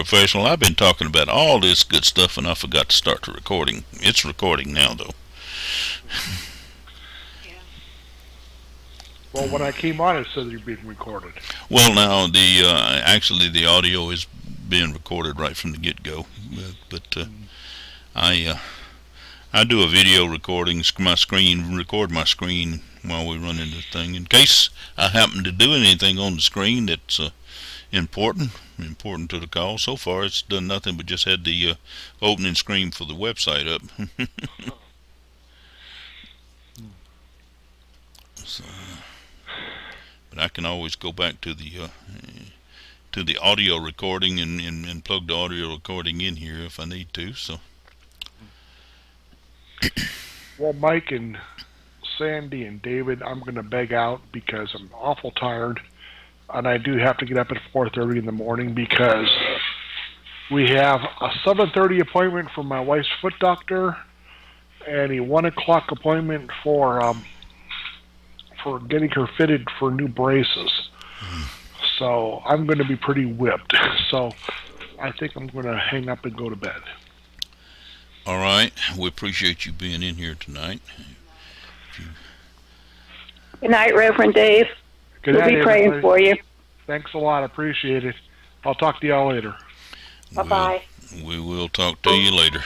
professional. I've been talking about all this good stuff, and I forgot to start the recording. It's recording now, though. Well, when I came on, it said you're being recorded. Well, now the actually the audio is being recorded right from the get-go, but I do a video recording, record my screen while we run into the thing in case I happen to do anything on the screen that's important to the call. So far, it's done nothing but just had the opening screen for the website up. So, but I can always go back to the audio recording and plug the audio recording in here if I need to. So. Well, Mike and Sandy and David, I'm going to beg out because I'm awful tired, and I do have to get up at 4:30 in the morning because we have a 7:30 appointment for my wife's foot doctor and a 1 o'clock appointment for getting her fitted for new braces. So I'm going to be pretty whipped. So I think I'm going to hang up and go to bed. All right. We appreciate you being in here tonight. Good night, Reverend Dave. Good night, we'll be praying for you. Thanks a lot. Appreciate it. I'll talk to y'all later. Bye-bye. We will talk to you later.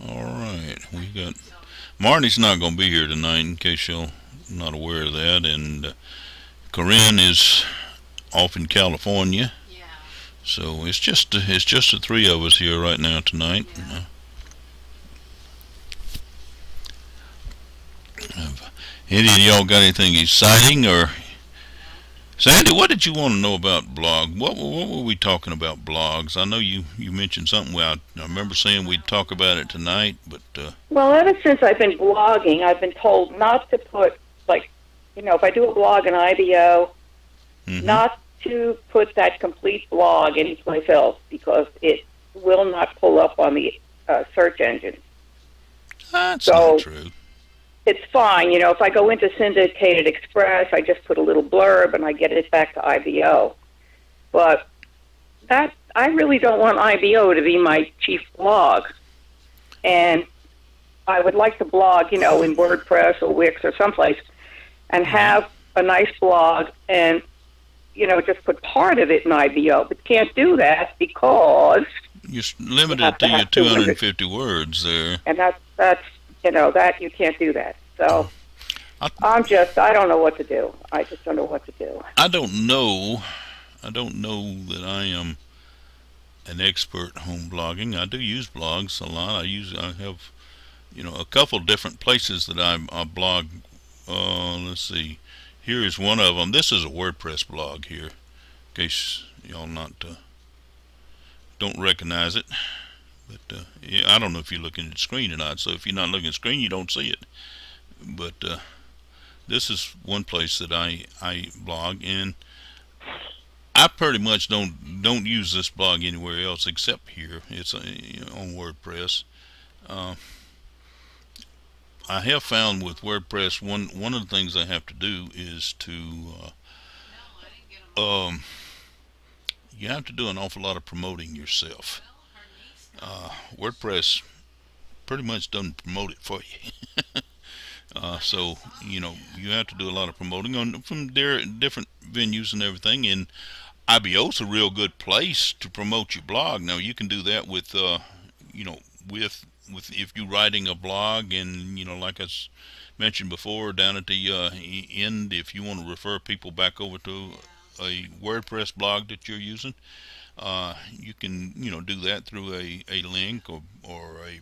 All right. We got Marty's not going to be here tonight, in case you're not aware of that, and Corinne is off in California. Yeah. So it's just the three of us here right now tonight. Yeah. Any of y'all got anything exciting? Or Sandy, what did you want to know about blog? What were we talking about blogs? I know you mentioned something. Well, I remember saying we'd talk about it tonight, but well, ever since I've been blogging, I've been told not to put, like, if I do a blog in IBO, not to put that complete blog anyplace else because it will not pull up on the search engine. That's not true. It's fine, if I go into Syndicated Express, I just put a little blurb and I get it back to IBO. But I really don't want IBO to be my chief blog. And I would like to blog, in WordPress or Wix or someplace and have a nice blog and, just put part of it in IBO. But can't do that because you're limited to your 250 words there. And that's that you can't do that. So I don't know what to do. I just don't know what to do. I don't know that I am an expert home blogging. I do use blogs a lot. I have, a couple different places that I blog. Let's see. Here is one of them. This is a WordPress blog here, in case y'all don't recognize it. But I don't know if you're looking at the screen or not. So if you're not looking at the screen, you don't see it. But this is one place that I blog, and I pretty much don't use this blog anywhere else except here. It's on WordPress. I have found with WordPress one of the things I have to do is to you have to do an awful lot of promoting yourself. WordPress pretty much doesn't promote it for you. So you have to do a lot of promoting from their different venues and everything. And IBO's a real good place to promote your blog. Now you can do that with with if you're writing a blog, and like I mentioned before, down at the end, if you want to refer people back over to a WordPress blog that you're using, you can do that through a link or a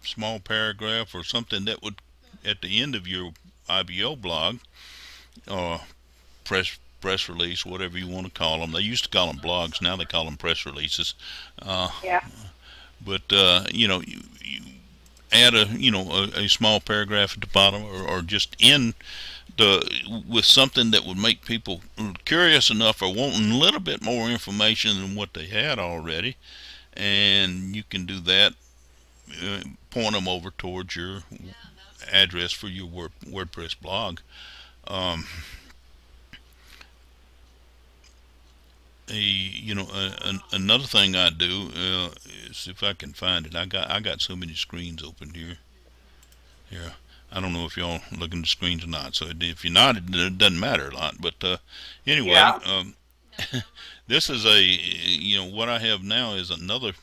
small paragraph or something that would at the end of your IBO blog or press release, whatever you want to call them. They used to call them blogs, now they call them press releases. Yeah. But you add a small paragraph at the bottom, or just in with something that would make people curious enough or wanting a little bit more information than what they had already, and you can do that. Point them over towards your address for your WordPress blog. another thing I do is if I can find it. I got so many screens open here. Here, I don't know if y'all looking at the screens or not. So if you're not, it doesn't matter a lot. But anyway, Yeah. this is what I have now is another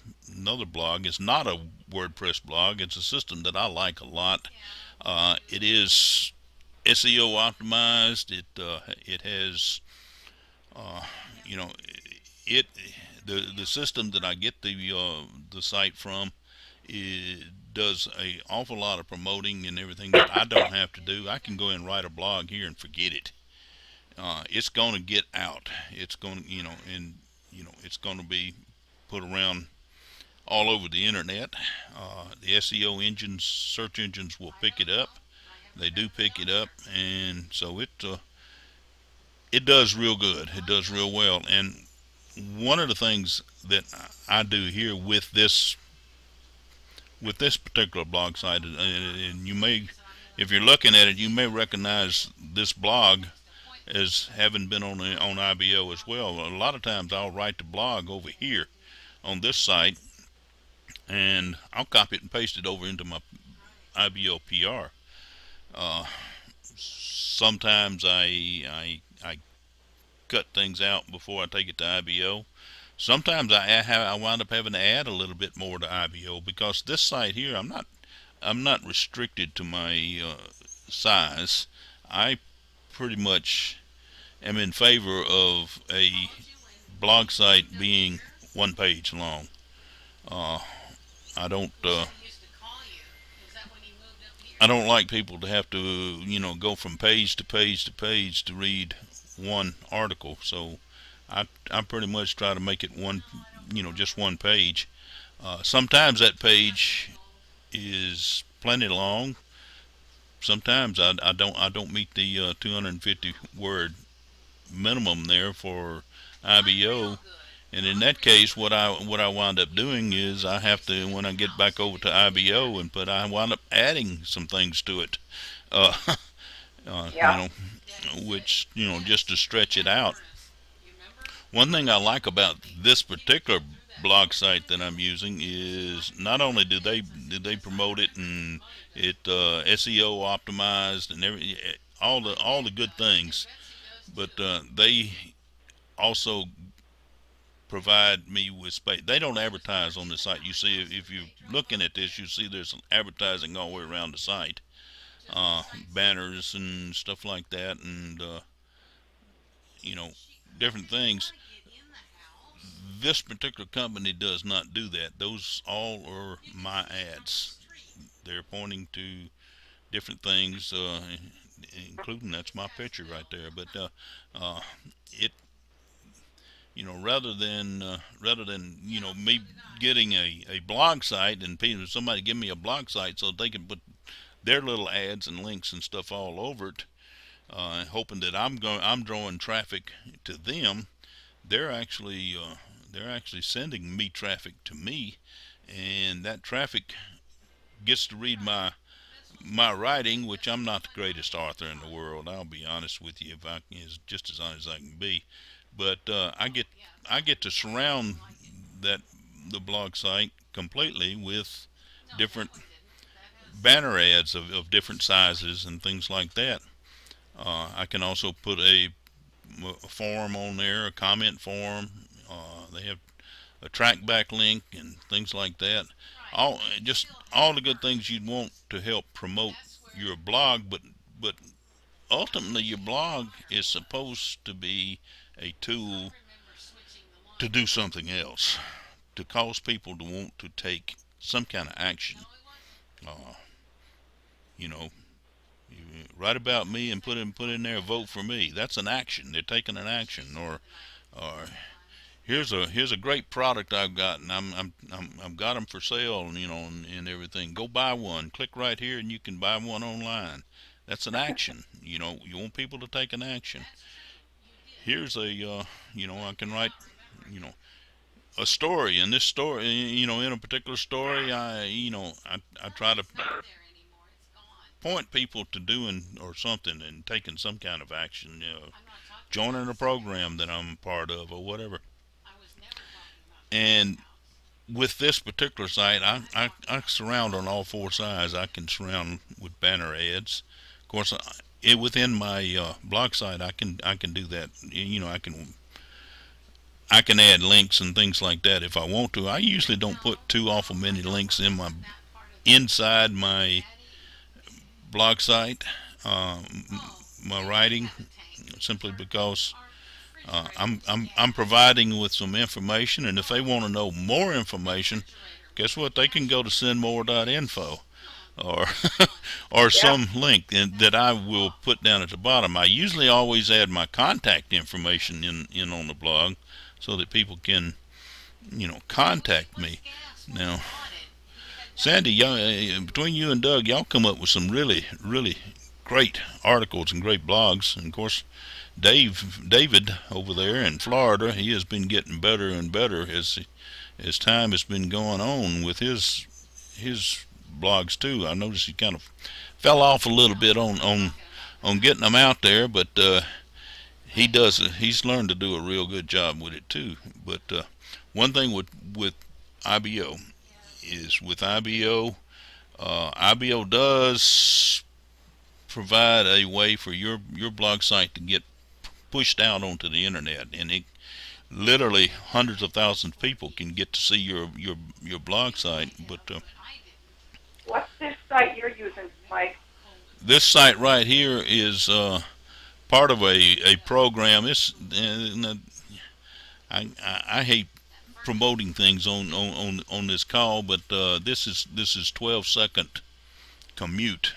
blog. It's not a WordPress blog. It's a system that I like a lot. It is SEO optimized. It has you know it the system that I get the site from, it does a awful lot of promoting and everything that I don't have to do. I can go and write a blog here and forget it. It's going to get out. It's going to it's going to be put around all over the internet. The SEO engines, search engines will pick it up. They do pick it up, and so it does real good. It does real well. And one of the things that I do here with this particular blog site, and you may, if you're looking at it, you may recognize this blog as having been on IBO as well. A lot of times I'll write the blog over here on this site, and I'll copy it and paste it over into my IBO PR. Uh, Sometimes I cut things out before I take it to IBO. Sometimes I wind up having to add a little bit more to IBO because this site here I'm not restricted to my size. I pretty much am in favor of a blog site being one page long. Uh, I don't I don't like people to have to go from page to page to page to read one article. So I pretty much try to make it one, just one page. Sometimes that page is plenty long. Sometimes I don't meet the 250 word minimum there for IBO. And in that case, what I wind up doing is I have to, when I get back over to IBO I wind up adding some things to it, uh, Yeah. which just to stretch it out. One thing I like about this particular blog site that I'm using is not only do they promote it and it SEO optimized and all the good things, but they also provide me with space. They don't advertise on the site. You see, if you're looking at this, you see there's advertising all the way around the site, banners and stuff like that, and you know, different things. This particular company does not do that. Those all are my ads. They're pointing to different things, including that's my picture right there. But uh, it rather than me getting a blog site and somebody give me a blog site so they can put their little ads and links and stuff all over it, hoping that I'm drawing traffic to them. They're actually sending me traffic to me, and that traffic gets to read my writing, which I'm not the greatest author in the world. I'll be honest with you, if I is just as honest as I can be. But I get to surround that the blog site completely with different banner ads of different sizes and things like that. I can also put a form on there, a comment form. They have a trackback link and things like that. All the good things you'd want to help promote your blog, but ultimately your blog is supposed to be a tool to do something else, to cause people to want to take some kind of action. Uh, you know, you write about me and put in there vote for me. That's an action. They're taking an action. Or here's a great product I've got, and I've got them for sale, and everything. Go buy one. Click right here, and you can buy one online. That's an action. You want people to take an action. Here's I can write, you know, a story. In this story, in a particular story, I try to point people to doing or something and taking some kind of action. Joining a program that I'm a part of or whatever. And with this particular site, I surround on all four sides. I can surround with banner ads. Of course, within my blog site, I can do that. I can add links and things like that if I want to. I usually don't put too awful many links inside my blog site, uh, my writing, simply because I'm providing with some information, and if they want to know more information, guess what? They can go to sendmore.info or or Yeah. some link that I will put down at the bottom. I usually always add my contact information in on the blog so that people can contact me. Now, Sandy, between you and Doug, y'all come up with some really really great articles and great blogs, and of course David over there in Florida, he has been getting better and better as time has been going on with his blogs too. I noticed he kind of fell off a little bit on getting them out there, but he's learned to do a real good job with it too. But one thing with IBO is with IBO does provide a way for your blog site to get pushed out onto the internet, and it literally hundreds of thousands of people can get to see your blog site. But What's this site you're using, Mike? this site right here is part of a program. I hate promoting things on this call, but this is 12-second commute.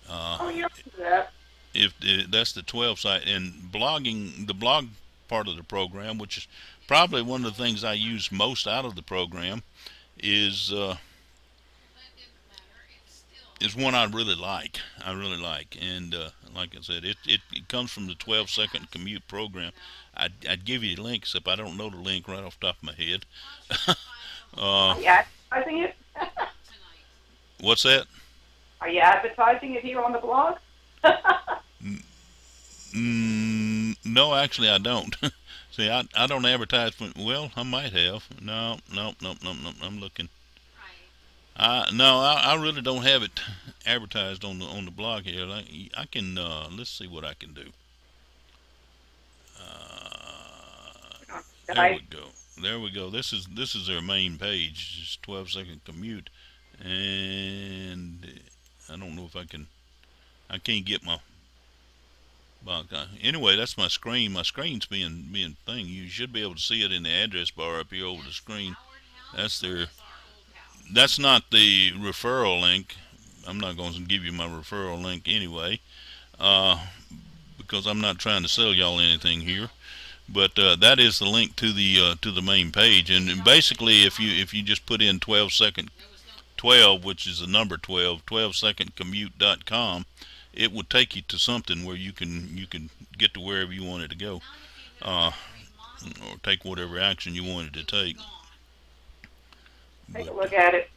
Oh, you don't do that. If that's the 12 site, and blogging, the blog part of the program, which is probably one of the things I use most out of the program, is one I really like. And like I said, it comes from the 12-second commute program. I'd give you links if I don't know the link right off the top of my head. uh, Are you advertising it? what's that? Are you advertising it here on the blog? No, actually, I don't. See, I don't advertise for. Well, I might have. No, no, no, no, no. I'm looking. No, I really don't have it advertised on the blog here. I can let's see what I can do. There I, we go. There we go. This is their main page. Just 12-second commute, and I don't know if I can. I can't get my. Well, anyway, that's my screen. My screen's being thing. You should be able to see it in the address bar up here over the screen. That's their. That's not the referral link. I'm not going to give you my referral link anyway, because I'm not trying to sell y'all anything here. But that is the link to the main page. And basically, if you just put in 12, which is the number 12secondcommute.com, it would take you to something where you can get to wherever you wanted to go, uh, or take whatever action you wanted to take. take But a look at it.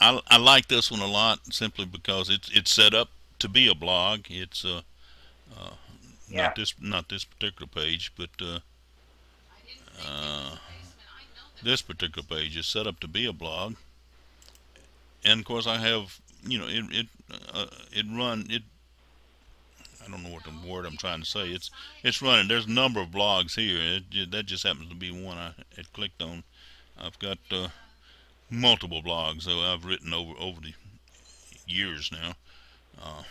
I like this one a lot simply because it's set up to be a blog. It's uh, Yeah. not this particular page, but uh, this particular page is set up to be a blog. And of course, I have it run it. I don't know what the word I'm trying to say. It's running. There's a number of blogs here. That just happens to be one I had clicked on. I've got multiple blogs that I've written over the years now, uh,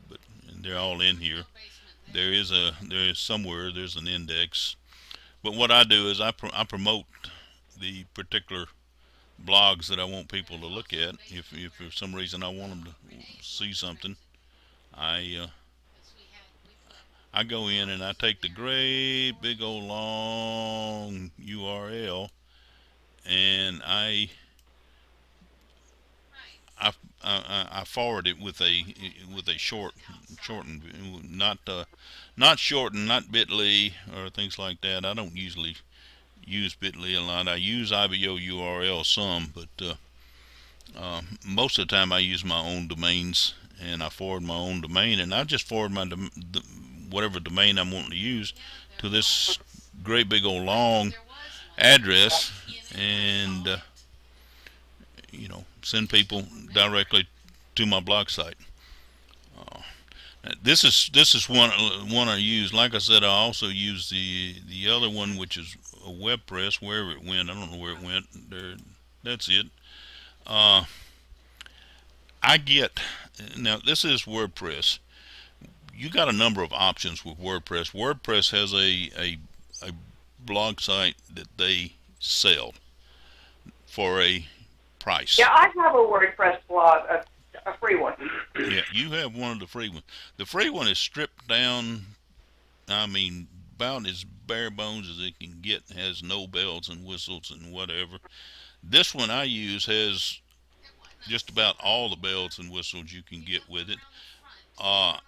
but they're all in here. There is somewhere there's an index. But what I do is I promote the particular blogs that I want people to look at. If for some reason I want them to see something, I uh, I go in and I take the great big old long URL, and I, I forward it with a shortened, not shortened, not Bitly or things like that. I don't usually use Bitly a lot. I use IBO URL some, but most of the time I use my own domains, and I forward my own domain, and I just forward whatever domain I'm wanting to use to this great big old long address and send people directly to my blog site. Uh, this is one I use. Like I said, I also use the other one, which is a WordPress. Wherever it went, I don't know where it went. There, that's it. Uh, I get now. This is WordPress. You got a number of options with WordPress. WordPress has a blog site that they sell for a price. Yeah, I have a WordPress blog, a free one. Yeah, you have one of the free ones. The free one is stripped down. I mean, about as bare bones as it can get. Has no bells and whistles and whatever. This one I use has just about all the bells and whistles you can get with it. Uh,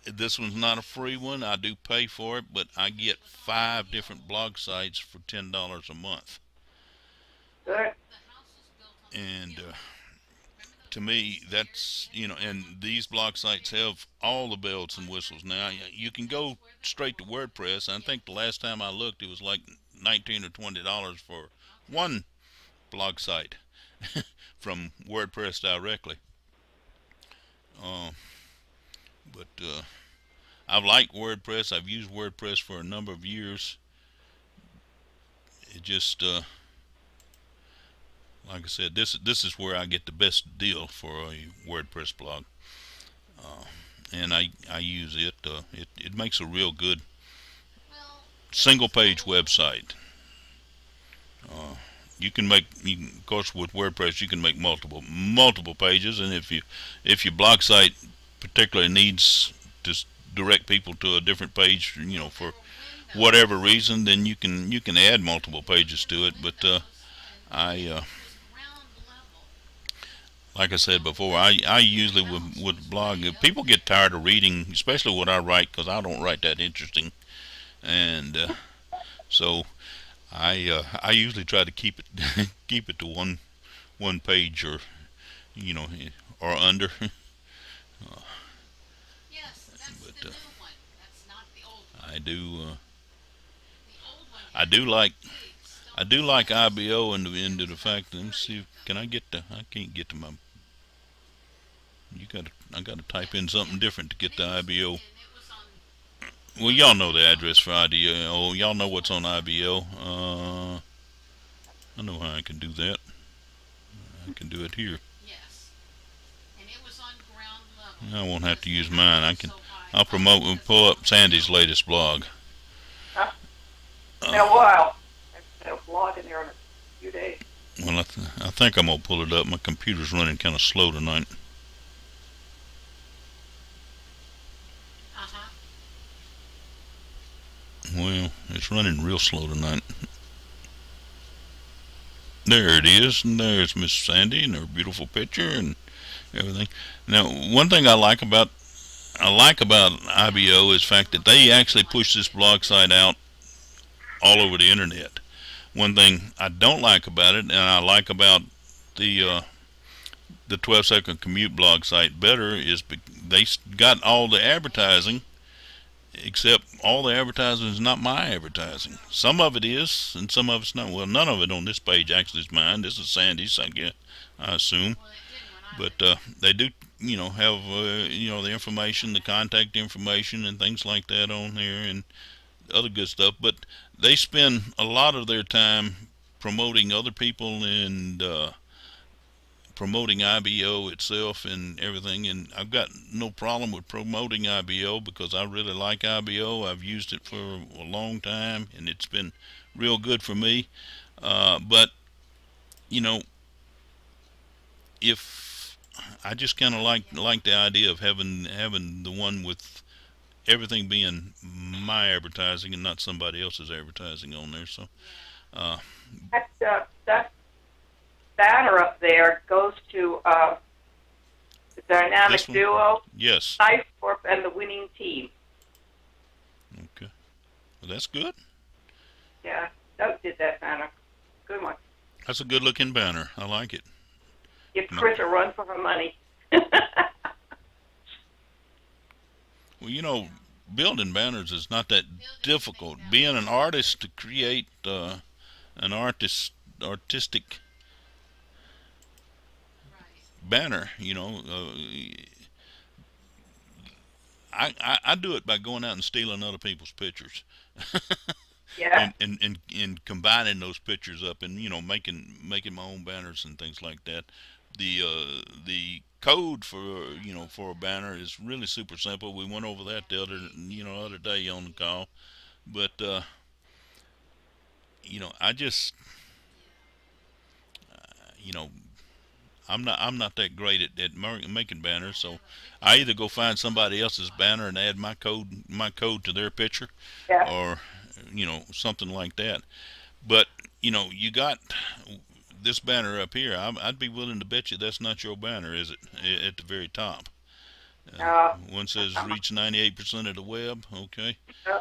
this one's not a free one. I do pay for it, but I get 5 different blog sites for $10 a month. Good. And to me, that's and these blog sites have all the bells and whistles. Now you can go straight to WordPress. I think the last time I looked, it was like $19 or $20 for one blog site from WordPress directly. But I've liked WordPress. I've used WordPress for a number of years. It just like I said, this is where I get the best deal for a WordPress blog, and I use it. It makes a real good single page website. Of course, with WordPress, you can make multiple pages, and if your blog site particularly needs to direct people to a different page, for whatever reason, then you can add multiple pages to it. But I like I said before, I usually would blog. If people get tired of reading, especially what I write, because I don't write that interesting, and so I usually try to keep it keep it to one page or or under. But I do I do like IBO into the fact. Let me see. Can I get to? I can't get to my. I gotta type in something different to get the IBO. Well, y'all know the address for IBO. Y'all know what's on IBO. I know how I can do that. I can do it here. I won't have to use mine. I'll promote and pull up Sandy's latest blog. Been a while. I've had a blog in there in a few days. Well, I think I'm gonna pull it up. My computer's running kind of slow tonight. Well, it's running real slow tonight. There it is, and there's Miss Sandy and her beautiful picture and everything. Now, one thing I like about IBO is the fact that they actually push this blog site out all over the internet. One thing I don't like about it, and I like about the 12-second commute blog site better, is they got all the advertising, except all the advertising is not my advertising. Some of it is, and some of it's not. Well, none of it on this page actually is mine. This is Sandy's, I assume. But they do, have the information, the contact information, and things like that on there, and other good stuff. But they spend a lot of their time promoting other people and promoting IBO itself and everything. And I've got no problem with promoting IBO because I really like IBO. I've used it for a long time, and it's been real good for me. But if I just kind of like the idea of having the one with everything being my advertising and not somebody else's advertising on there. So that banner up there goes to the Dynamic Duo, yes, Nice Corp, and the Winning Team. Okay, well, that's good. Yeah, Doug did that banner. Good one. That's a good looking banner. I like it. Give Chris a run for her money. Well, building banners is not that difficult. Being an artist to create an artistic banner. I do it by going out and stealing other people's pictures, Yeah. and combining those pictures up, and making my own banners and things like that. The code for a banner is really super simple. We went over that the other day on the call, but I just you know I'm not that great at making banners, so I either go find somebody else's banner and add my code to their picture, Yeah. or something like that. But you got this banner up here. I'd be willing to bet you that's not your banner, is it? At the very top, uh, Uh, one says reach 98% of the web. Okay, uh,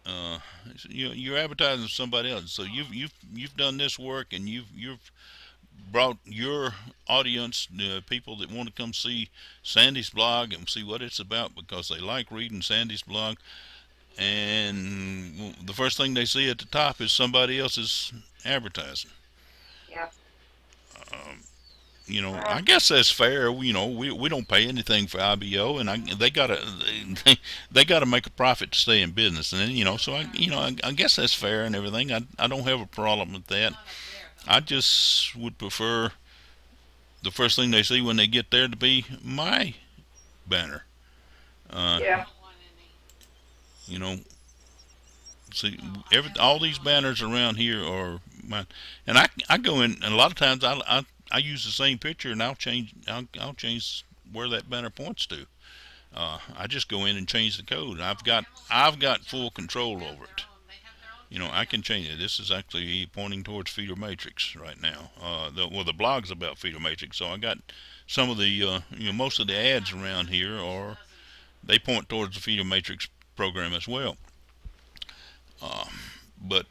uh, you're advertising to somebody else. So you've done this work, and you've brought your audience, people that want to come see Sandy's blog and see what it's about because they like reading Sandy's blog. And the first thing they see at the top is somebody else's advertising. yeah. Um, Uh, I guess that's fair. We don't pay anything for IBO, and they gotta they gotta make a profit to stay in business, and then, so I guess that's fair and everything. I don't have a problem with that. I just would prefer the first thing they see when they get there to be my banner. Uh, yeah. you know, See, all these banners around here are mine, and I go in, and a lot of times I use the same picture, and I'll change where that banner points to. I just go in and change the code. I've got full control over it. I can change it. This is actually pointing towards Feeder Matrix right now. The blog's about Feeder Matrix, so I got some of the most of the ads around here are they point towards the Feeder Matrix program as well. Uh, but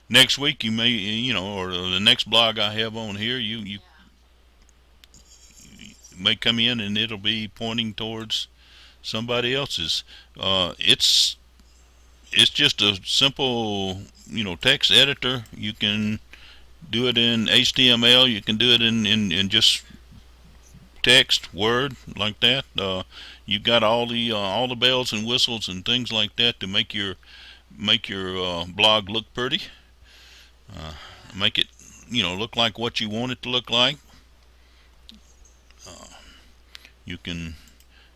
next week you may or the next blog I have on here, you may come in and it'll be pointing towards somebody else's. It's just a simple text editor. You can do it in HTML. You can do it in just text, Word, like that. You've got all the bells and whistles and things like that to make your blog look pretty. Uh, make it look like what you want it to look like. Uh, you can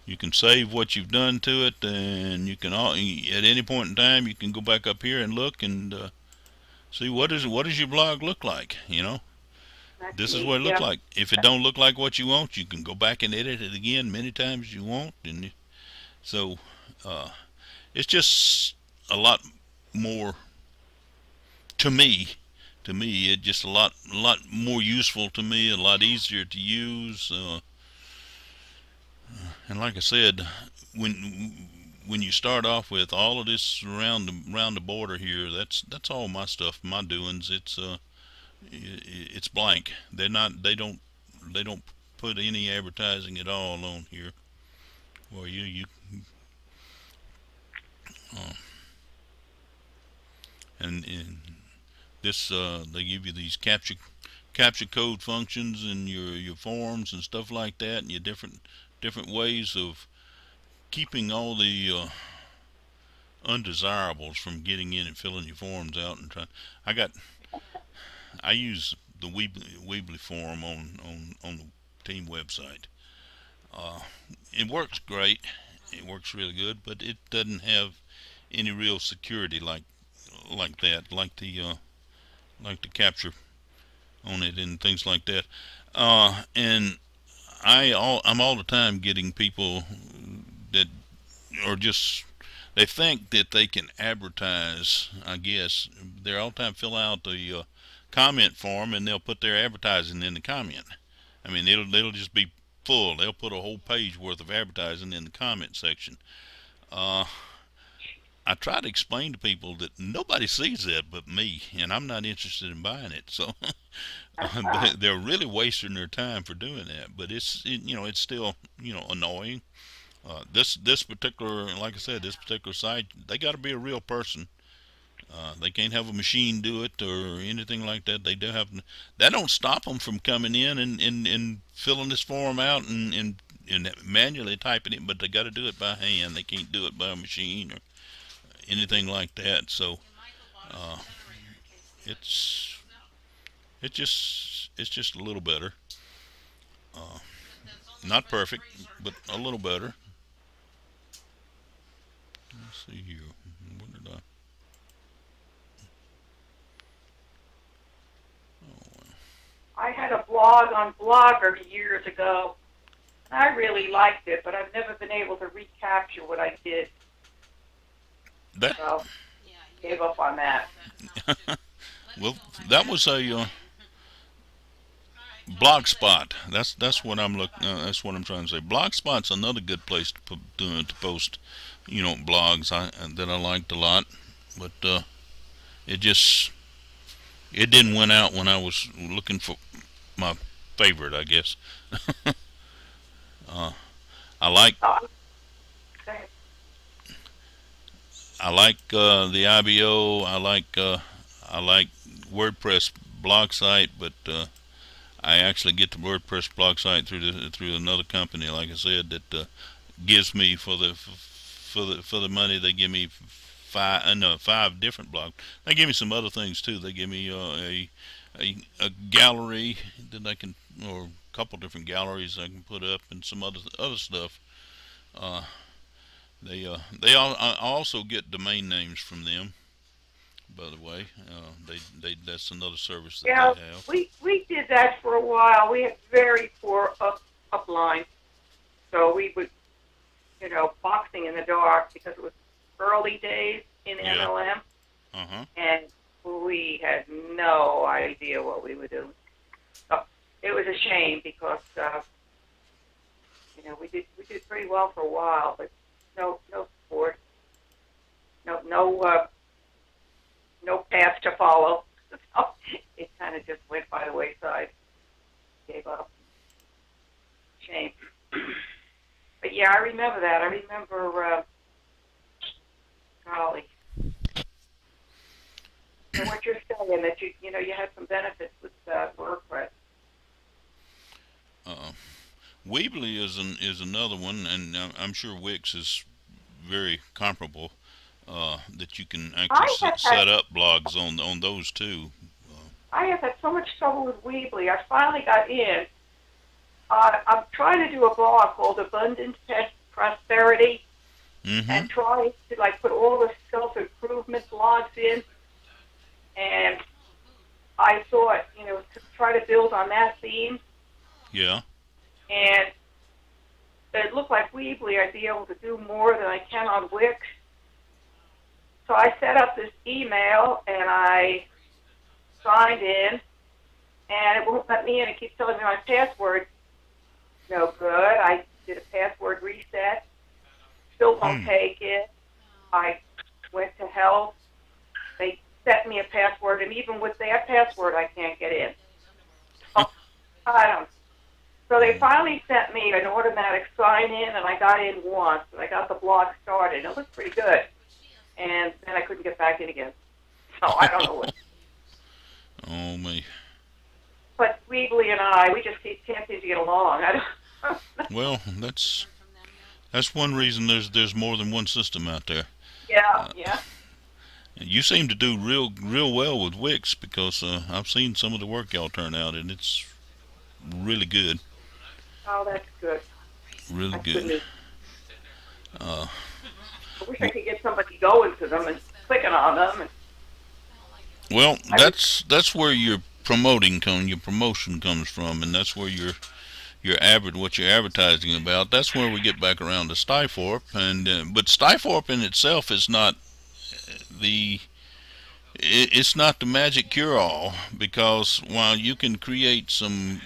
you can save what you've done to it, and you can at any point in time you can go back up here and look and see what does your blog look like. That's This is neat. what it looks Yeah. like. If it don't look like what you want, you can go back and edit it again many times as you want, and so uh, it's just a lot more to me. To me, it's just a lot more useful to me, a lot easier to use. And like I said, when you start off with all of this around the border here, that's all my stuff, my doings. It's blank. They don't put any advertising at all on here. Well, uh, and this they give you these capture code functions and your forms and stuff like that, and your different ways of keeping all the undesirables from getting in and filling your forms out and trying. I got I use the Weebly form on the team website. Uh, it works great. It works really good, but it doesn't have any real security like that, like the capture on it and things like that. And I'm all the time getting people that are just they think that they can advertise. I guess they're all the time fill out the comment form and they'll put their advertising in the comment. I mean, it'll just be full. They'll put a whole page worth of advertising in the comment section. Uh, I try to explain to people that nobody sees that but me, and I'm not interested in buying it. So they're really wasting their time for doing that. But it's still annoying. This particular, like I said, this particular site, they got to be a real person They can't have a machine do it or anything like that. They do have that don't stop them from coming in and filling this form out and manually typing it, but they got to do it by hand. They can't do it by a machine or anything like that. So uh, it's it's just a little better. Uh, Not perfect, but a little better. Let's see here. What did I? Oh, I had a blog on Blogger years ago, and I really liked it, but I've never been able to recapture what I did, that so gave up on that. well, that was a blog spot. That's what I'm look. That's what I'm trying to say. Blog spot's another good place to post, blogs that I liked a lot. But it just it didn't win out when I was looking for my favorite, I guess. uh, I like Oh, okay. the IBO. I like WordPress blog site, but I actually get the WordPress blog site through another company. Like I said, that gives me for the money they give me five different blogs. They give me some other things too. They give me a gallery that I can, or a couple different galleries I can put up, and some other stuff. Uh, I also get domain names from them. By the way, they that's another service that Yeah, they have. we did that for a while. We had very poor upline, so we would, boxing in the dark because it was early days in Yeah. MLM, Uh huh. and we had no idea what we were doing. So it was a shame because we did pretty well for a while, but no support, no path to follow. So it kind of just went by the wayside. Gave up. Shame. But yeah, I remember that. I remember, golly. So what you're saying that you had some benefits with WordPress. Uh, Weebly is another one, and I'm sure Wix is very comparable. That you can actually I have had set up blogs on those too. I have had so much trouble with Weebly. I finally got in. I'm trying to do a blog called Abundant Prosperity, Mm-hmm. and trying to put all the self improvement blogs in. And I thought, to try to build on that theme, Yeah. and it looked like Weebly I'd be able to do more than I can on Wix. So I set up this email and I signed in, and it won't let me in. It keeps telling me my password no good. I did a password reset, still won't Hmm. take it. I went to health. They set me a password, and even with that password, I can't get in. So, I don't. So they finally sent me an automatic sign in, and I got in once, and I got the blog started. It looked pretty good, and then I couldn't get back in again. So I don't know what. Oh me. But Weebly and we just can't seem to get along. I don't. Well, that's one reason there's more than one system out there. Yeah, Uh, yeah. and you seem to do real well with Wix because I've seen some of the work y'all turn out, and it's really good, Oh, that's good. really That's good good. news. Uh, I wish I could get somebody going to them and clicking on them. And well, I was, that's where your promotion comes from, and that's where what you're advertising about. That's where we get back around to Stiforp, and but Stiforp in itself is not the it's not the magic cure-all, because while you can create some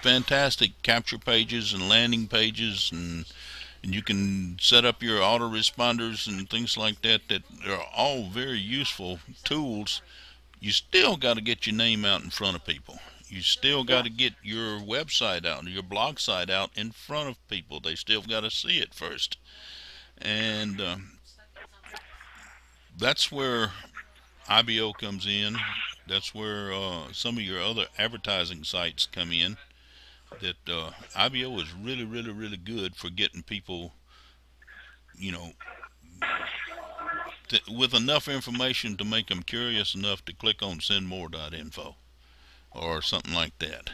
fantastic capture pages and landing pages, and you can set up your autoresponders and things like that are all very useful tools, you still got to get your name out in front of people. You still got yeah, to get your website out, your blog site out in front of people. They still got to see it first, and that's where IBO comes in. That's where some of your other advertising sites come in. That IBO is really, really, really good for getting people, you know, with enough information to make them curious enough to click on sendmore.info or something like that,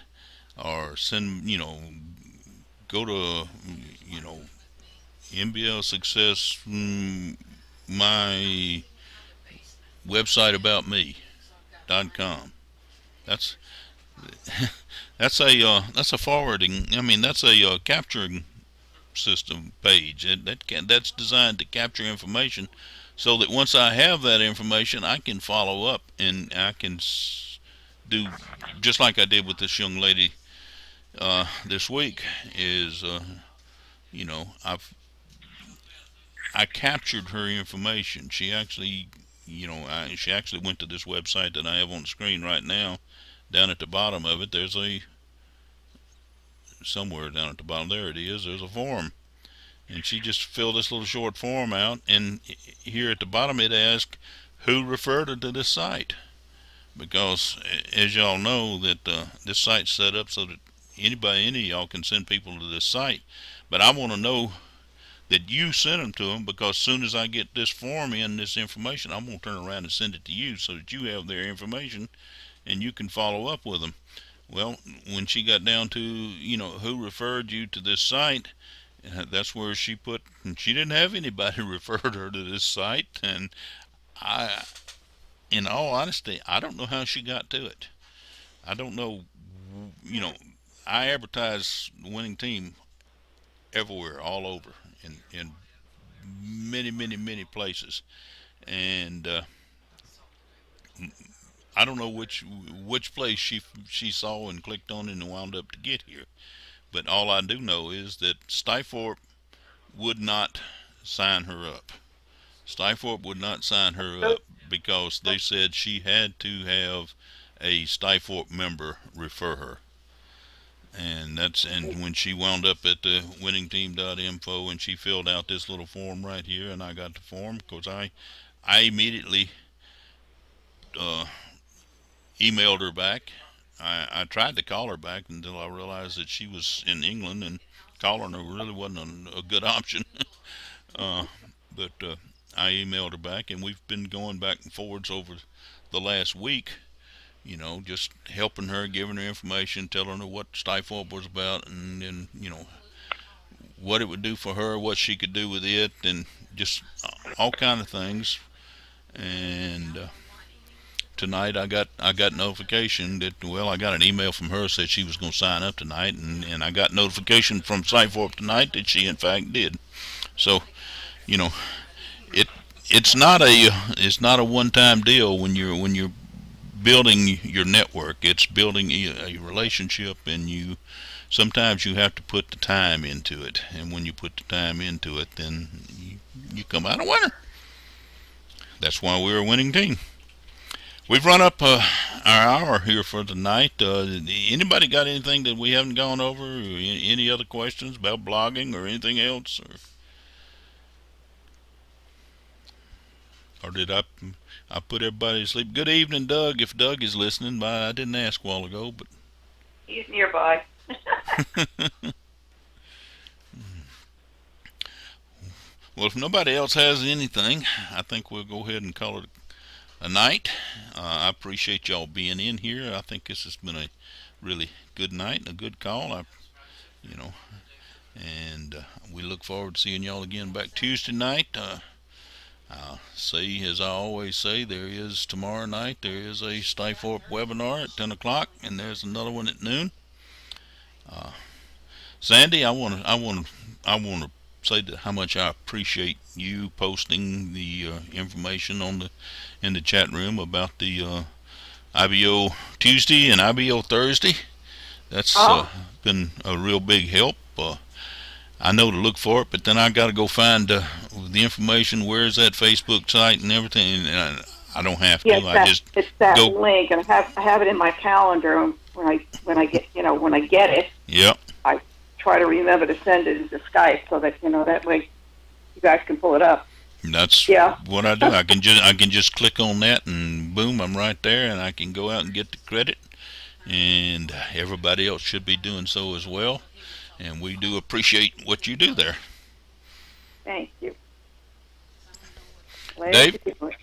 or send, go to, you know, MBL Success, my website about me.com. That's that's a forwarding. I mean, that's a capturing system page. That's designed to capture information, so that once I have that information, I can follow up and I can do just like I did with this young lady this week. Is you know I captured her information. She actually she actually went to this website that I have on the screen right now. Down at the bottom of it, there's somewhere down at the bottom, there it is, there's a form. And she just filled this little short form out, and here at the bottom it asks who referred her to this site. Because as y'all know, that this site's set up so that any of y'all can send people to this site. But I want to know that you sent them to them, because as soon as I get this form in, this information, I'm going to turn around and send it to you so that you have their information and you can follow up with them. Well, when she got down to, who referred you to this site, that's where she put, and she didn't have anybody referred her to this site. And in all honesty, I don't know how she got to it. I don't know, I advertise the winning team everywhere, all over, in many, many, many places. And I don't know which place she saw and clicked on and wound up to get here. But all I do know is that Stifthorpe would not sign her up. Stifthorpe would not sign her up because they said she had to have a Stifthorpe member refer her. And when she wound up at the winningteam.info and she filled out this little form right here, and I got the form, because I immediately emailed her back. I tried to call her back until I realized that she was in England, and calling her really wasn't a good option. But I emailed her back, and we've been going back and forwards over the last week, just helping her, giving her information, telling her what Stifthorpe was about, and then, what it would do for her, what she could do with it, and just all kind of things. And tonight I got notification that, I got an email from her, said she was going to sign up tonight, and I got notification from Stifthorpe tonight that she in fact did. So, it's not a one-time deal when you're building your network. It's building a relationship, and sometimes you have to put the time into it, and when you put the time into it, then you come out a winner. That's why we're a winning team. We've run up our hour here for tonight. Anybody got anything that we haven't gone over? Or any other questions about blogging or anything else? Or did I put everybody to sleep? Good evening, Doug, if Doug is listening. I didn't ask a while ago, but He's nearby. Well, if nobody else has anything, I think we'll go ahead and call it a night. I appreciate y'all being in here. I think this has been a really good night and a good call. And we look forward to seeing y'all again back Tuesday night. Say, as I always say, there is tomorrow night. There is a Stifthorpe webinar at 10 o'clock, and there's another one at noon. Sandy, I want to say that how much I appreciate you posting the information in the chat room about the IBO Tuesday and IBO Thursday. That's been a real big help. I know to look for it, but then I got to go find the information. Where's that Facebook site and everything? And I don't have to. Yes, it's that link, and I have it in my calendar. When I get it. Yep. I try to remember to send it into Skype so that that way you guys can pull it up. That's Yeah. what I do. I can just click on that and boom, I'm right there, and I can go out and get the credit. And everybody else should be doing so as well. And we do appreciate what you do there. Thank you. Glad Dave? to do it.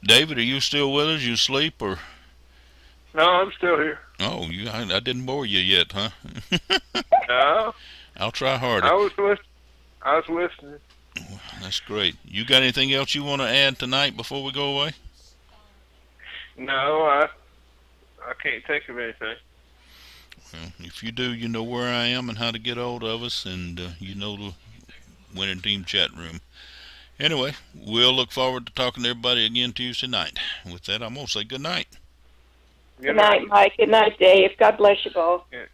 David, are you still with us? You asleep or? No, I'm still here. Oh, I didn't bore you yet, huh? No, I'll try harder. I was listening. That's great. You got anything else you want to add tonight before we go away? No, I can't think of anything. Well, if you do, you know where I am and how to get hold of us, and you know the winning team chat room. Anyway, we'll look forward to talking to everybody again Tuesday night. With that, I'm going to say good night. Good night, Mike. Good night, Dave. God bless you both. Yeah.